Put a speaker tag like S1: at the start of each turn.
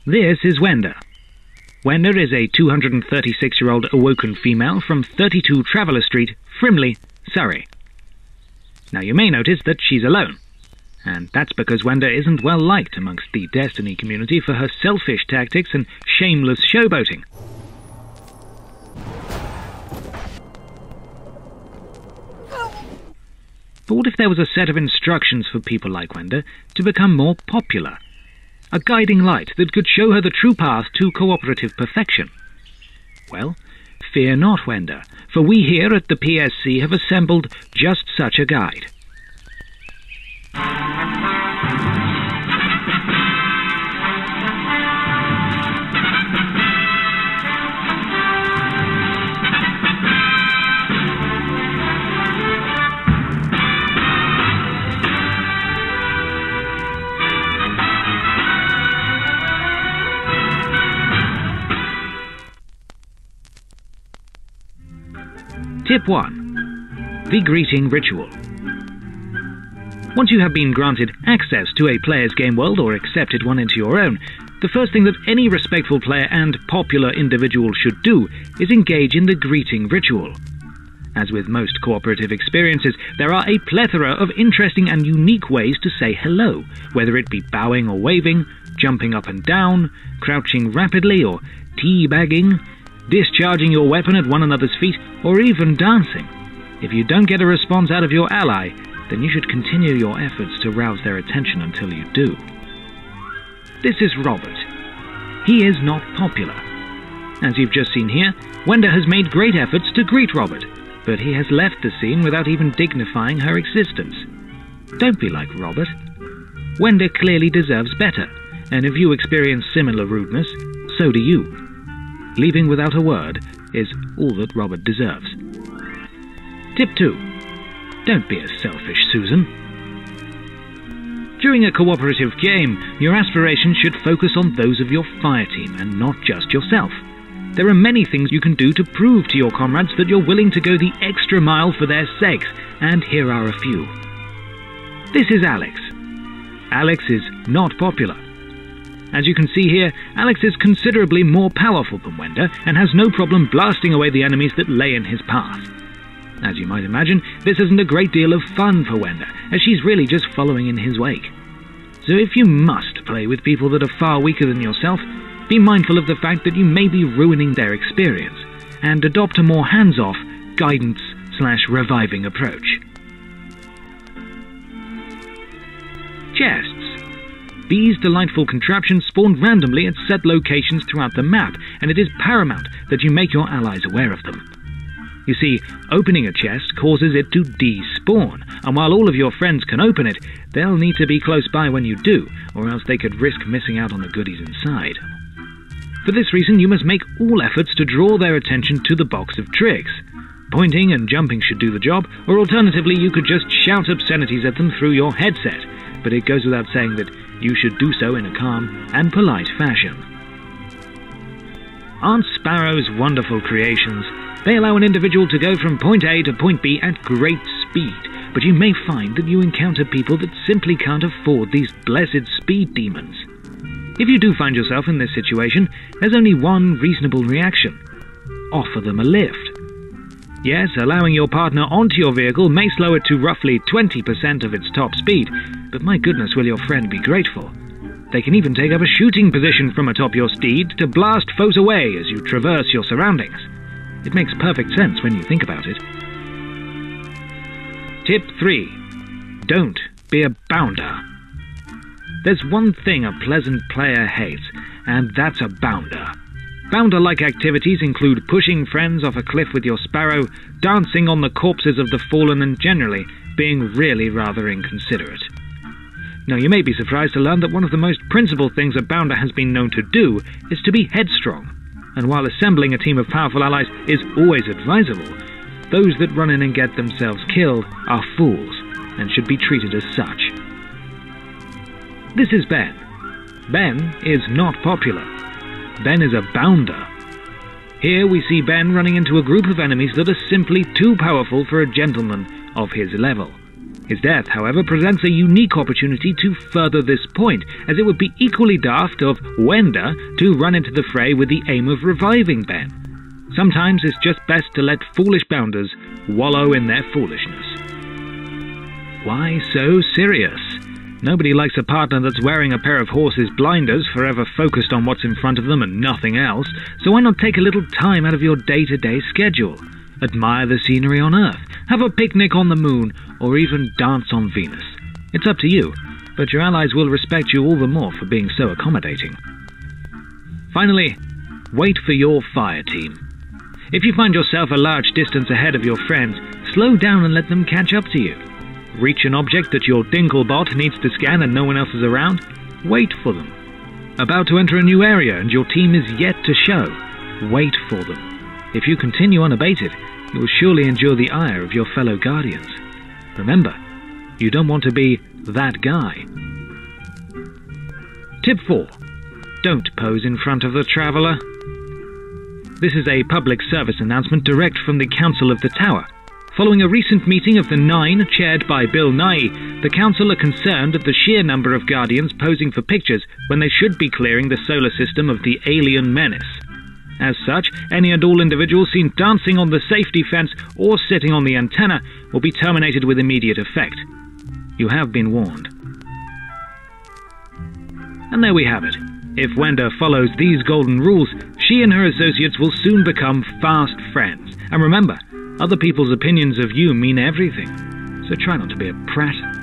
S1: This is Wenda. Wenda is a 236-year-old awoken female from 32 Traveller Street, Frimley, Surrey. Now you may notice that she's alone, and that's because Wenda isn't well liked amongst the Destiny community for her selfish tactics and shameless showboating. But what if there was a set of instructions for people like Wenda to become more popular? A guiding light that could show her the true path to cooperative perfection? Well, fear not, Wenda, for we here at the PSC have assembled just such a guide. Tip 1. The Greeting Ritual. Once you have been granted access to a player's game world or accepted one into your own, the first thing that any respectful player and popular individual should do is engage in the greeting ritual. As with most cooperative experiences, there are a plethora of interesting and unique ways to say hello, whether it be bowing or waving, jumping up and down, crouching rapidly or teabagging, discharging your weapon at one another's feet, or even dancing. If you don't get a response out of your ally, then you should continue your efforts to rouse their attention until you do. This is Robert. He is not popular. As you've just seen here, Wenda has made great efforts to greet Robert, but he has left the scene without even dignifying her existence. Don't be like Robert. Wenda clearly deserves better, and if you experience similar rudeness, so do you. Leaving without a word is all that Robert deserves. Tip 2. Don't be a selfish Susan. During a cooperative game, your aspirations should focus on those of your fire team and not just yourself. There are many things you can do to prove to your comrades that you're willing to go the extra mile for their sakes, and here are a few. This is Alex. Alex is not popular. As you can see here, Alex is considerably more powerful than Wenda and has no problem blasting away the enemies that lay in his path. As you might imagine, this isn't a great deal of fun for Wenda, as she's really just following in his wake. So if you must play with people that are far weaker than yourself, be mindful of the fact that you may be ruining their experience, and adopt a more hands-off, guidance/reviving approach. Chests. These delightful contraptions spawn randomly at set locations throughout the map, and it is paramount that you make your allies aware of them. You see, opening a chest causes it to despawn, and while all of your friends can open it, they'll need to be close by when you do, or else they could risk missing out on the goodies inside. For this reason, you must make all efforts to draw their attention to the box of tricks. Pointing and jumping should do the job, or alternatively you could just shout obscenities at them through your headset, but it goes without saying that you should do so in a calm and polite fashion. Aren't sparrows wonderful creations? They allow an individual to go from point A to point B at great speed, but you may find that you encounter people that simply can't afford these blessed speed demons. If you do find yourself in this situation, there's only one reasonable reaction. Offer them a lift. Yes, allowing your partner onto your vehicle may slow it to roughly 20% of its top speed, but my goodness will your friend be grateful. They can even take up a shooting position from atop your steed to blast foes away as you traverse your surroundings. It makes perfect sense when you think about it. Tip 3. Don't be a bounder. There's one thing a pleasant player hates, and that's a bounder. Bounder-like activities include pushing friends off a cliff with your sparrow, dancing on the corpses of the fallen, and generally being really rather inconsiderate. Now, you may be surprised to learn that one of the most principled things a bounder has been known to do is to be headstrong, and while assembling a team of powerful allies is always advisable, those that run in and get themselves killed are fools, and should be treated as such. This is Ben. Ben is not popular. Ben is a bounder. Here we see Ben running into a group of enemies that are simply too powerful for a gentleman of his level. His death, however, presents a unique opportunity to further this point, as it would be equally daft of Wenda to run into the fray with the aim of reviving Ben. Sometimes it's just best to let foolish bounders wallow in their foolishness. Why so serious? Nobody likes a partner that's wearing a pair of horse's blinders, forever focused on what's in front of them and nothing else, so why not take a little time out of your day-to-day schedule? Admire the scenery on Earth, have a picnic on the moon, or even dance on Venus. It's up to you, but your allies will respect you all the more for being so accommodating. Finally, wait for your fire team. If you find yourself a large distance ahead of your friends, slow down and let them catch up to you. Reach an object that your Dinklebot needs to scan and no one else is around, wait for them. About to enter a new area and your team is yet to show, wait for them. If you continue unabated, you will surely endure the ire of your fellow Guardians. Remember, you don't want to be that guy. Tip 4. Don't pose in front of the traveller. This is a public service announcement direct from the Council of the Tower. Following a recent meeting of the Nine, chaired by Bill Nye, the Council are concerned at the sheer number of Guardians posing for pictures when they should be clearing the solar system of the alien menace. As such, any and all individuals seen dancing on the safety fence or sitting on the antenna will be terminated with immediate effect. You have been warned. And there we have it. If Wenda follows these golden rules, she and her associates will soon become fast friends. And remember, other people's opinions of you mean everything, so try not to be a prat.